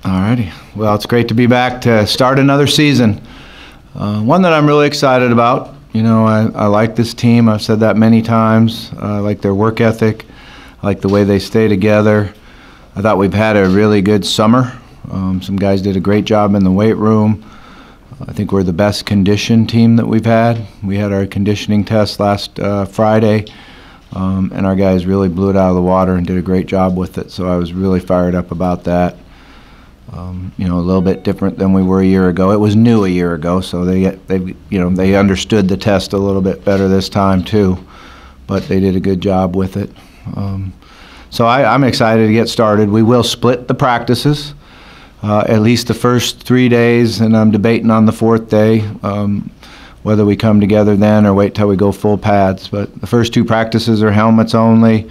All righty. Well, it's great to be back to start another season. One that I'm really excited about. You know, I like this team. I've said that many times. I like their work ethic. I like the way they stay together. I thought we've had a really good summer. Some guys did a great job in the weight room. I think we're the best conditioned team that we've had. We had our conditioning test last Friday, and our guys really blew it out of the water and did a great job with it. So I was really fired up about that. You know, a little bit different than we were a year ago. It was new a year ago, so they understood the test a little bit better this time too. But they did a good job with it. So I'm excited to get started. We will split the practices, at least the first 3 days, and I'm debating on the fourth day whether we come together then or wait till we go full pads. But the first 2 practices are helmets only,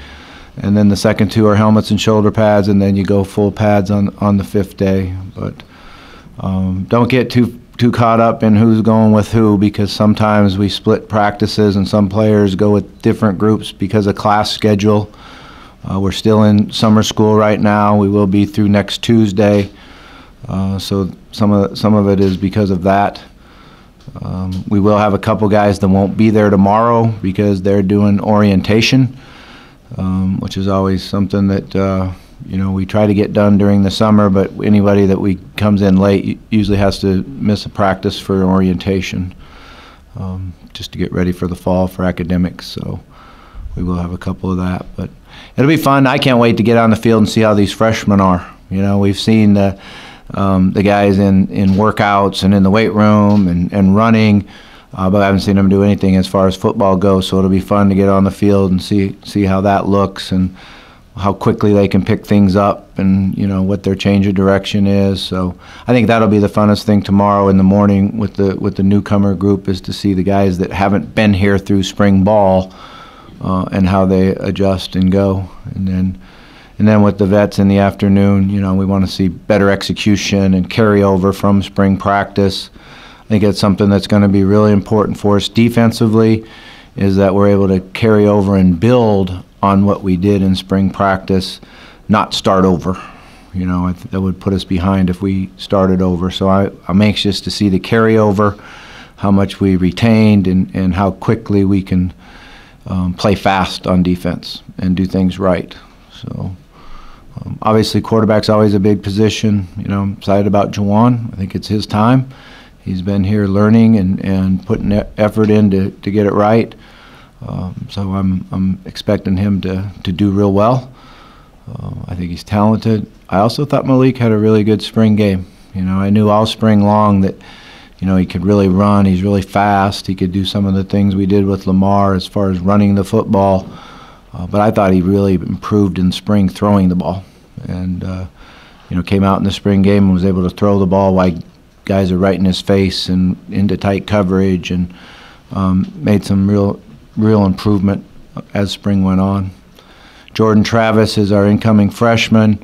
and then the second 2 are helmets and shoulder pads, and then you go full pads on the 5th day. But don't get too caught up in who's going with who, because sometimes we split practices and some players go with different groups because of class schedule. We're still in summer school right now. We will be through next Tuesday. So some of it is because of that. We will have a couple guys that won't be there tomorrow because they're doing orientation, which is always something that you know, we try to get done during the summer, but anybody that comes in late usually has to miss a practice for orientation, just to get ready for the fall for academics. So we will have a couple of that, but it'll be fun. I can't wait to get on the field and see how these freshmen are. You know, we've seen the guys in workouts and in the weight room and running, but I haven't seen them do anything as far as football goes. So it'll be fun to get on the field and see how that looks and how quickly they can pick things up, and you know what their change of direction is. So I think that'll be the funnest thing tomorrow in the morning with the newcomer group, is to see the guys that haven't been here through spring ball and how they adjust and go. And then with the vets in the afternoon, you know, we want to see better execution and carryover from spring practice. I think it's something that's going to be really important for us defensively, is that we're able to carry over and build on what we did in spring practice, not start over. You know, that would put us behind if we started over. So I'm anxious to see the carryover, how much we retained, and how quickly we can play fast on defense and do things right. So obviously quarterback's always a big position. You know, I'm excited about Juwan. I think it's his time. He's been here learning and putting effort in to get it right. So I'm expecting him to do real well. I think he's talented. I also thought Malik had a really good spring game. You know, I knew all spring long that, you know, he could really run. He's really fast. He could do some of the things we did with Lamar as far as running the football. But I thought he really improved in spring throwing the ball. And, you know, came out in the spring game and was able to throw the ball while guys are right in his face and into tight coverage, and made some real improvement as spring went on. Jordan Travis is our incoming freshman.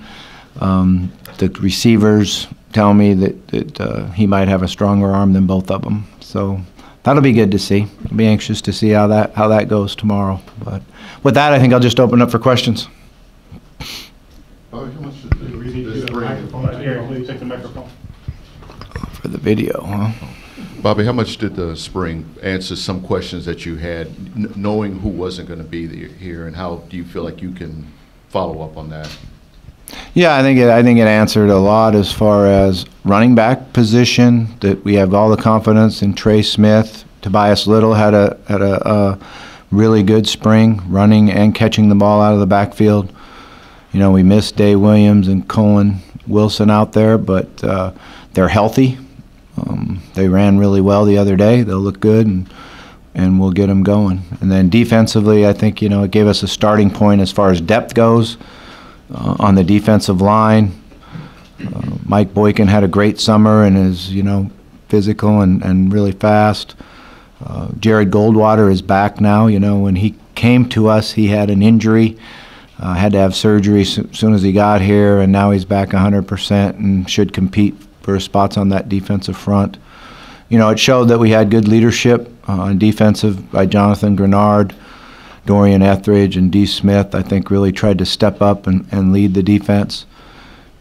The receivers tell me that he might have a stronger arm than both of them. So that'll be good to see. I'll be anxious to see how that goes tomorrow. But with that, I think I'll just open up for questions. How much did the spring? Here, please take the microphone. For the video, huh? Bobby, how much did the spring answer some questions that you had, knowing who wasn't going to be here, and how do you feel like you can follow up on that? Yeah, I think it answered a lot as far as running back position, that we have all the confidence in Trey Smith. Tobias Little had a really good spring, running and catching the ball out of the backfield. You know, we missed Dave Williams and Colin Wilson out there, but they're healthy. They ran really well the other day. They'll look good, and we'll get them going. And then defensively, I think, you know, it gave us a starting point as far as depth goes on the defensive line. Mike Boykin had a great summer and is, you know, physical and really fast. Jared Goldwater is back now. You know, when he came to us, he had an injury, had to have surgery as soon as he got here, and now he's back 100% and should compete for spots on that defensive front. You know, it showed that we had good leadership on defensive by Jonathan Grenard, Dorian Etheridge, and D. Smith. I think really tried to step up and lead the defense.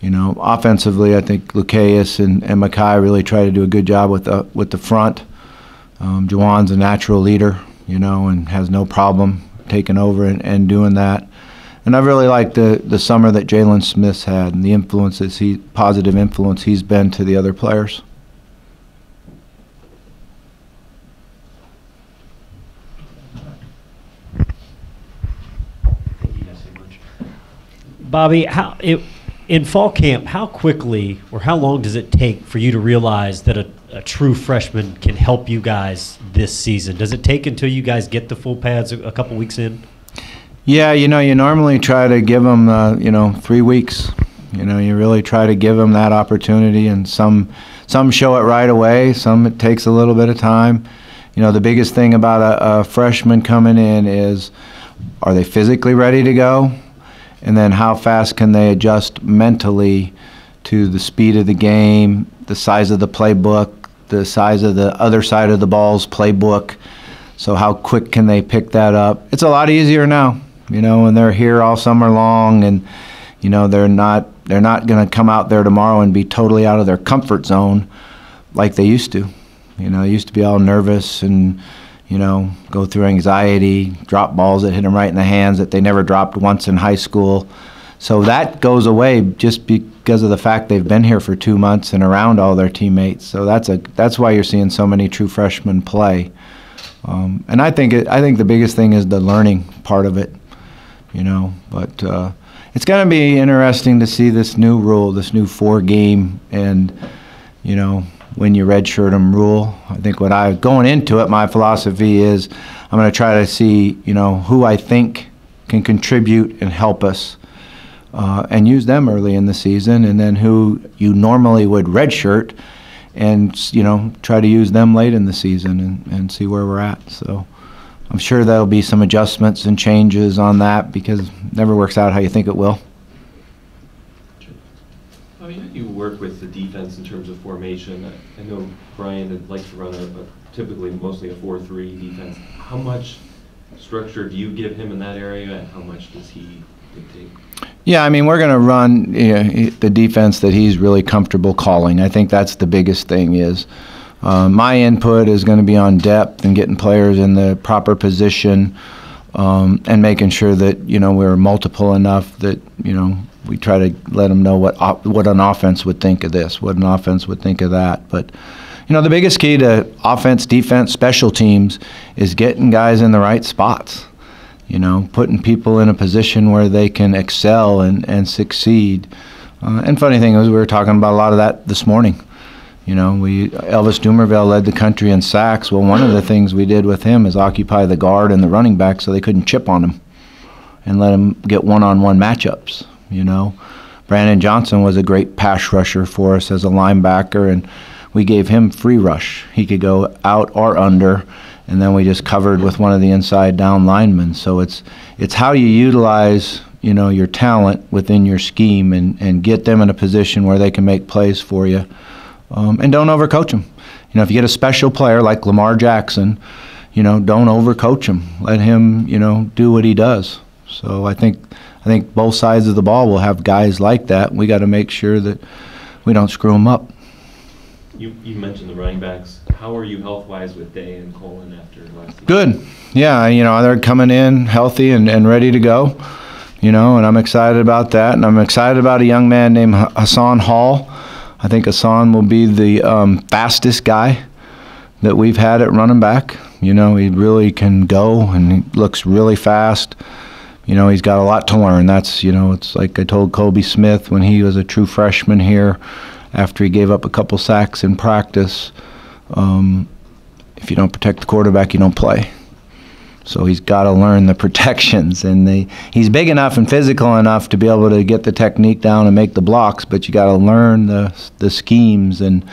You know, offensively, I think Lucaeus and Mackay really try to do a good job with the front. Juwan's a natural leader, you know, and has no problem taking over and doing that. And I really like the summer that Jalen Smith's had and the positive influence he's been to the other players. Thank you guys so much. Bobby, in fall camp, how quickly or how long does it take for you to realize that a true freshman can help you guys this season? Does it take until you guys get the full pads a couple weeks in? Yeah, you know, you normally try to give them, 3 weeks. You know, you really try to give them that opportunity, and some show it right away, some it takes a little bit of time. You know, the biggest thing about a freshman coming in is, are they physically ready to go? And then how fast can they adjust mentally to the speed of the game, the size of the playbook, the size of the other side of the ball's playbook. So how quick can they pick that up? It's a lot easier now, you know, when they're here all summer long, and you know they're not going to come out there tomorrow and be totally out of their comfort zone like they used to. You know, they used to be all nervous and, you know, go through anxiety, drop balls that hit them right in the hands that they never dropped once in high school. So that goes away just because of the fact they've been here for 2 months and around all their teammates. So that's why you're seeing so many true freshmen play. And I think the biggest thing is the learning part of it, you know. But it's going to be interesting to see this new rule, this new 4-game, and you know, when you redshirt them rule. I think going into it, my philosophy is I'm going to try to see, you know, who I think can contribute and help us, and use them early in the season, and then who you normally would redshirt, and you know, try to use them late in the season and see where we're at. So I'm sure there'll be some adjustments and changes on that because it never works out how you think it will. I mean, you work with the defense in terms of formation. I know Brian likes to run typically mostly a 4-3 defense. How much structure do you give him in that area, and how much does he dictate? Yeah, I mean, we're going to run the defense that he's really comfortable calling. I think that's the biggest thing is my input is going to be on depth and getting players in the proper position, and making sure that, you know, we're multiple enough that, you know, we try to let them know what an offense would think of this, what an offense would think of that. But, you know, the biggest key to offense, defense, special teams is getting guys in the right spots. You know, putting people in a position where they can excel and succeed. And funny thing is, we were talking about a lot of that this morning. You know, Elvis Dumerville led the country in sacks. Well, one of the things we did with him is occupy the guard and the running back so they couldn't chip on him and let him get one-on-one matchups, you know. Brandon Johnson was a great pass rusher for us as a linebacker, and we gave him free rush. He could go out or under, and then we just covered with one of the inside down linemen. So it's how you utilize, you know, your talent within your scheme and get them in a position where they can make plays for you, and don't overcoach them. You know, if you get a special player like Lamar Jackson, you know, don't overcoach him. Let him, you know, do what he does. So I think both sides of the ball will have guys like that. We got to make sure that we don't screw them up. You mentioned the running backs. How are you health-wise with Day and Colin after last season? Good. Yeah, you know, they're coming in healthy and ready to go, you know, and I'm excited about that. And I'm excited about a young man named Hassan Hall. I think Hassan will be the fastest guy that we've had at running back. You know, he really can go, and he looks really fast. You know, he's got a lot to learn. That's, you know, it's like I told Kobe Smith when he was a true freshman here, after he gave up a couple sacks in practice, if you don't protect the quarterback, you don't play. So he's got to learn the protections, and he's big enough and physical enough to be able to get the technique down and make the blocks, but you got to learn the schemes, and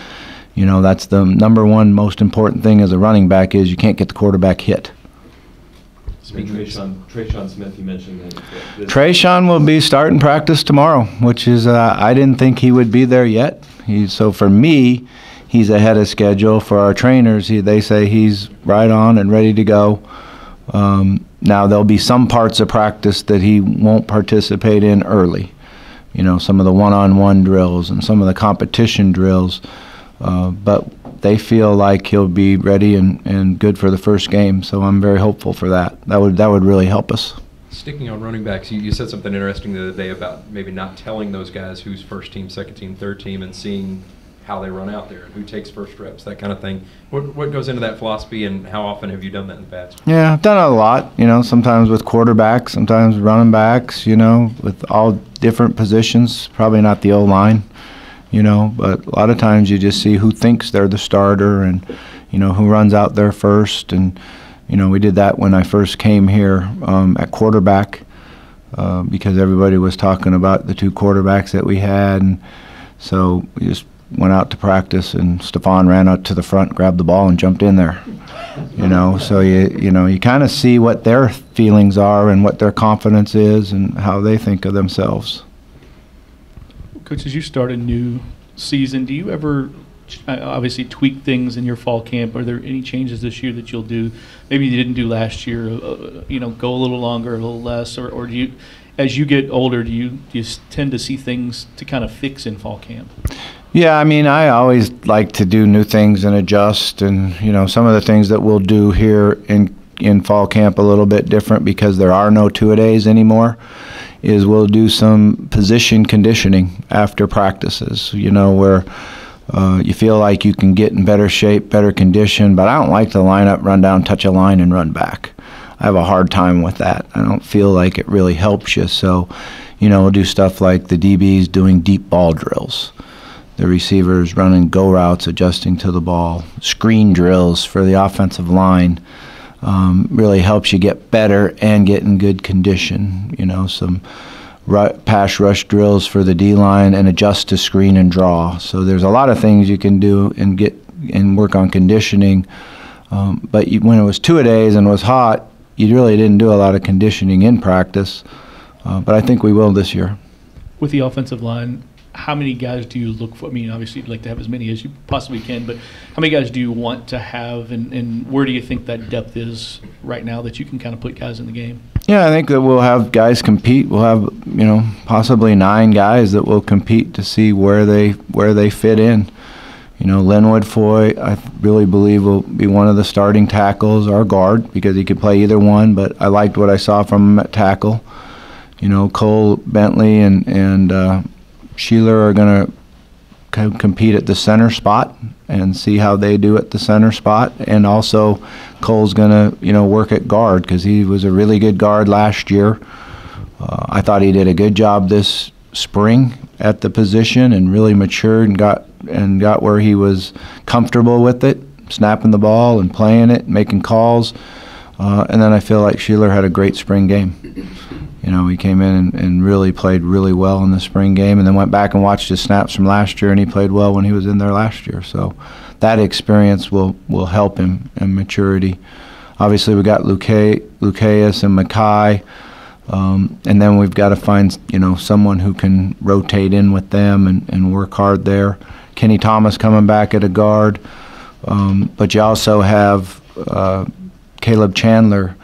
you know, that's the number one most important thing as a running back is you can't get the quarterback hit. Trayshawn Smith, you mentioned that. Trayshawn will be starting practice tomorrow, which is I didn't think he would be there yet. So for me, he's ahead of schedule. For our trainers, they say he's right on and ready to go. Now there'll be some parts of practice that he won't participate in early, you know, some of the one-on-one drills and some of the competition drills. But they feel like he'll be ready and good for the first game, so I'm very hopeful for that. That would really help us. Sticking on running backs, you said something interesting the other day about maybe not telling those guys who's first team, second team, third team, and seeing how they run out there and who takes first reps, that kind of thing. What goes into that philosophy, and how often have you done that in the past? Yeah, I've done it a lot, you know, sometimes with quarterbacks, sometimes running backs, you know, with all different positions, probably not the O-line, you know, but a lot of times you just see who thinks they're the starter and, you know, who runs out there first. And, you know, we did that when I first came here at quarterback because everybody was talking about the two quarterbacks that we had. And so we just went out to practice, and Stephon ran out to the front, grabbed the ball, and jumped in there. You know, so you kind of see what their feelings are and what their confidence is and how they think of themselves. Coach, as you start a new season, do you ever obviously tweak things in your fall camp? Are there any changes this year that you'll do? Maybe you didn't do last year. You know, go a little longer, a little less, or do you, as you get older, do you tend to see things to kind of fix in fall camp? Yeah, I mean, I always like to do new things and adjust, and you know, some of the things that we'll do here in fall camp a little bit different because there are no two-a-days anymore, is we'll do some position conditioning after practices, you know, where you feel like you can get in better shape, better condition, but I don't like to line up, run down, touch a line, and run back. I have a hard time with that. I don't feel like it really helps you. So, you know, we'll do stuff like the DBs doing deep ball drills, the receivers running go routes, adjusting to the ball, screen drills for the offensive line. Really helps you get better and get in good condition. You know, some pass rush drills for the D-line and adjust to screen and draw. So there's a lot of things you can do and get and work on conditioning. But when it was two-a-days and was hot, you really didn't do a lot of conditioning in practice. But I think we will this year. With the offensive line, how many guys do you look for? I mean, obviously you'd like to have as many as you possibly can, but how many guys do you want to have, and where do you think that depth is right now that you can kind of put guys in the game? Yeah, I think that we'll have guys compete. We'll have, you know, possibly 9 guys that will compete to see where they fit in. You know, Linwood Foy, I really believe, will be one of the starting tackles, our guard, because he could play either one, but I liked what I saw from him at tackle. You know, Cole Bentley and Sheeler are going to compete at the center spot and see how they do at the center spot. And also Cole's going to, you know, work at guard because he was a really good guard last year. I thought he did a good job this spring at the position and really matured and got where he was comfortable with it, snapping the ball and playing it, making calls. And then I feel like Sheeler had a great spring game. You know, he came in and really played really well in the spring game, and then went back and watched his snaps from last year, and he played well when he was in there last year. So that experience will help him in maturity. Obviously, we got Lucaeus and Mackay, and then we've got to find, you know, someone who can rotate in with them and work hard there. Kenny Thomas coming back at a guard, but you also have Caleb Chandler,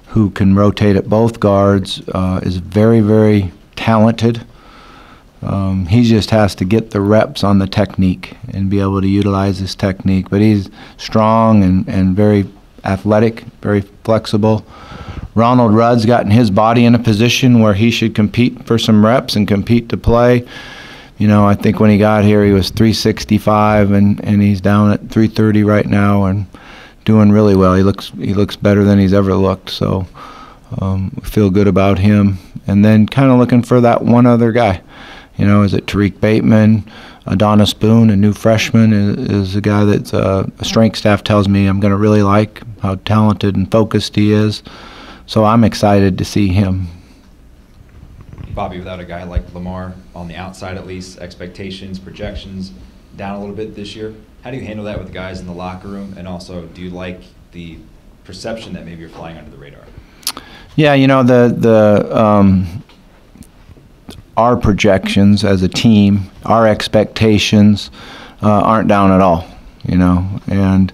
who can rotate at both guards, is very, very talented. He just has to get the reps on the technique and be able to utilize his technique. But he's strong and very athletic, very flexible. Ronald Rudd's gotten his body in a position where he should compete for some reps and compete to play. You know, I think when he got here he was 365 and he's down at 330 right now and doing really well. He looks better than he's ever looked, so we feel good about him. And then kind of looking for that one other guy. You know, is it Tariq Bateman? Adonis Boone, a new freshman, is a guy that's a strength staff tells me I'm going to really like, how talented and focused he is. So I'm excited to see him. Bobby, without a guy like Lamar on the outside at least, expectations, projections down a little bit this year. How do you handle that with the guys in the locker room? And also, do you like the perception that maybe you're flying under the radar? Yeah, you know, our projections as a team, our expectations aren't down at all, you know, and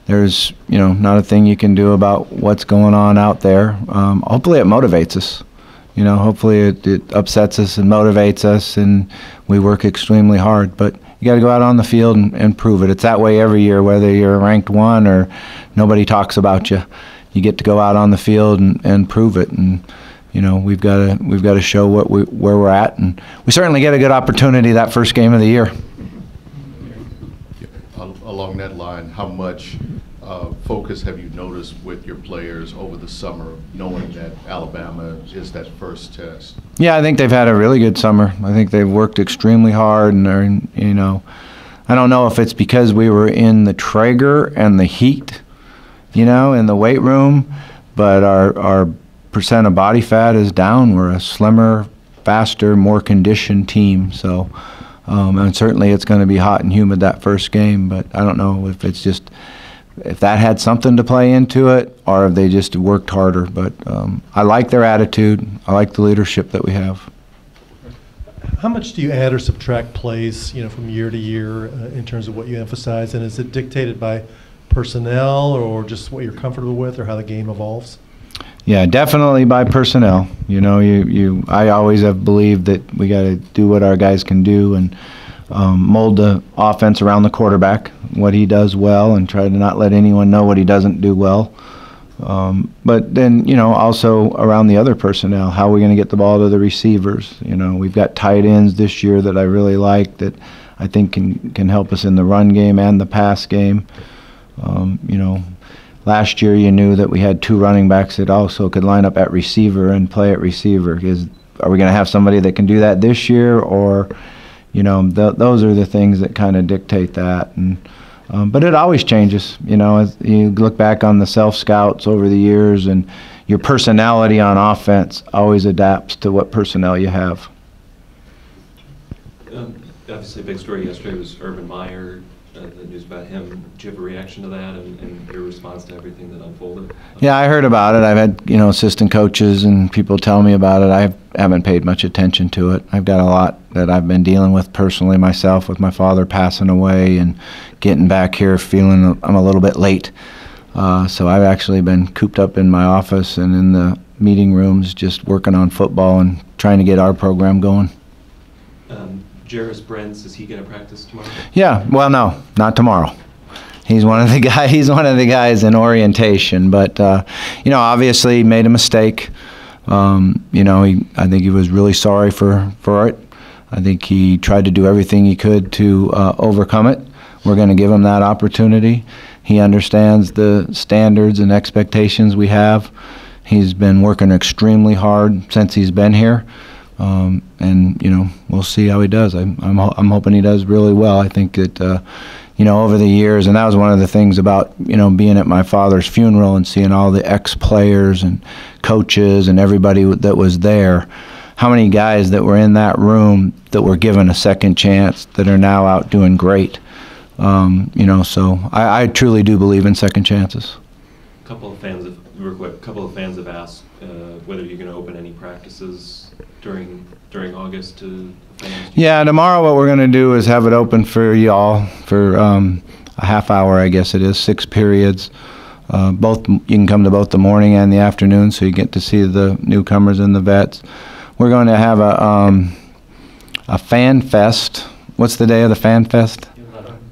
there's, you know, not a thing you can do about what's going on out there. Hopefully it motivates us. You know, hopefully it upsets us and motivates us, and we work extremely hard. But you got to go out on the field and prove it. It's that way every year, whether you're ranked 1 or nobody talks about you. You get to go out on the field and prove it. And you know, we've got to show where we're at, and we certainly get a good opportunity that first game of the year. Along that line, how much focus have you noticed with your players over the summer, knowing that Alabama is that first test? Yeah, I think they've had a really good summer. I think they've worked extremely hard, and they're, you know, I don't know if it's because we were in the Traeger and the heat, you know, in the weight room, but our percent of body fat is down. We're a slimmer, faster, more conditioned team. So, and certainly it's going to be hot and humid that first game. But I don't know if it's just if that had something to play into it, or if they just worked harder. But I like their attitude. I like the leadership that we have. How much do you add or subtract plays, you know, from year to year in terms of what you emphasize, and is it dictated by personnel or just what you're comfortable with, or how the game evolves? Yeah, definitely by personnel. You know, I always have believed that we got to do what our guys can do and mold the offense around the quarterback, what he does well, and try to not let anyone know what he doesn't do well. But then, you know, also around the other personnel, how are we going to get the ball to the receivers? You know, we've got tight ends this year that I really like that I think can help us in the run game and the pass game. You know, last year you knew that we had 2 running backs that also could line up at receiver and play at receiver. Are we going to have somebody that can do that this year? Or, you know, those are the things that kind of dictate that. And but it always changes. You know, as you look back on the self-scouts over the years, and your personality on offense always adapts to what personnel you have. Obviously, a big story yesterday was Urban Meyer. The news about him. Did you have a reaction to that and your response to everything that unfolded? Yeah, I heard about it. I've had, you know, assistant coaches and people tell me about it. I haven't paid much attention to it. I've got a lot that I've been dealing with personally myself, with my father passing away and getting back here feeling I'm a little bit late. So I've actually been cooped up in my office and in the meeting rooms just working on football and trying to get our program going. Jarvis Brents, is he going to practice tomorrow? Yeah, well, no, not tomorrow. He's one of the guys. He's one of the guys in orientation, but you know, obviously made a mistake. You know, I think he was really sorry for it. I think he tried to do everything he could to overcome it. We're going to give him that opportunity. He understands the standards and expectations we have. He's been working extremely hard since he's been here. And you know, we'll see how he does. I'm hoping he does really well. I think that you know, over the years, and that was one of the things about, you know, being at my father's funeral and seeing all the ex-players and coaches and everybody that was there, how many guys that were in that room that were given a second chance that are now out doing great. You know, so I truly do believe in second chances. A couple of fans have asked whether you're going to open any practices during August to fans. Yeah, tomorrow what we're going to do is have it open for y'all for a half hour, I guess it is, 6 periods. Both you can come to both the morning and the afternoon, so you get to see the newcomers and the vets. We're going to have a fan fest. What's the day of the fan fest?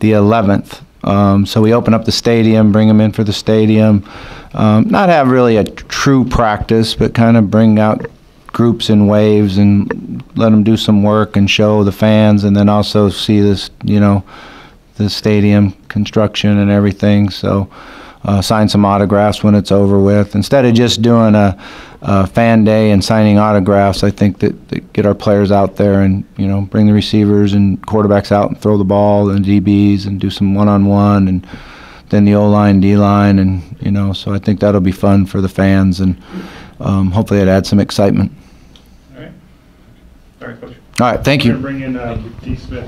The 11th. So we open up the stadium, bring them in for the stadium. Not have really a true practice, but kind of bring out groups in waves and let them do some work and show the fans, and then also see this, you know, the stadium construction and everything. So sign some autographs when it's over with. Instead of just doing a fan day and signing autographs, I think that get our players out there and, you know, bring the receivers and quarterbacks out and throw the ball and DBs and do some one-on-one, and then the O-line, D-line, and, you know, so I think that'll be fun for the fans, and hopefully it adds some excitement. All right, Coach. All right, thank you. We're going to bring in D. Smith.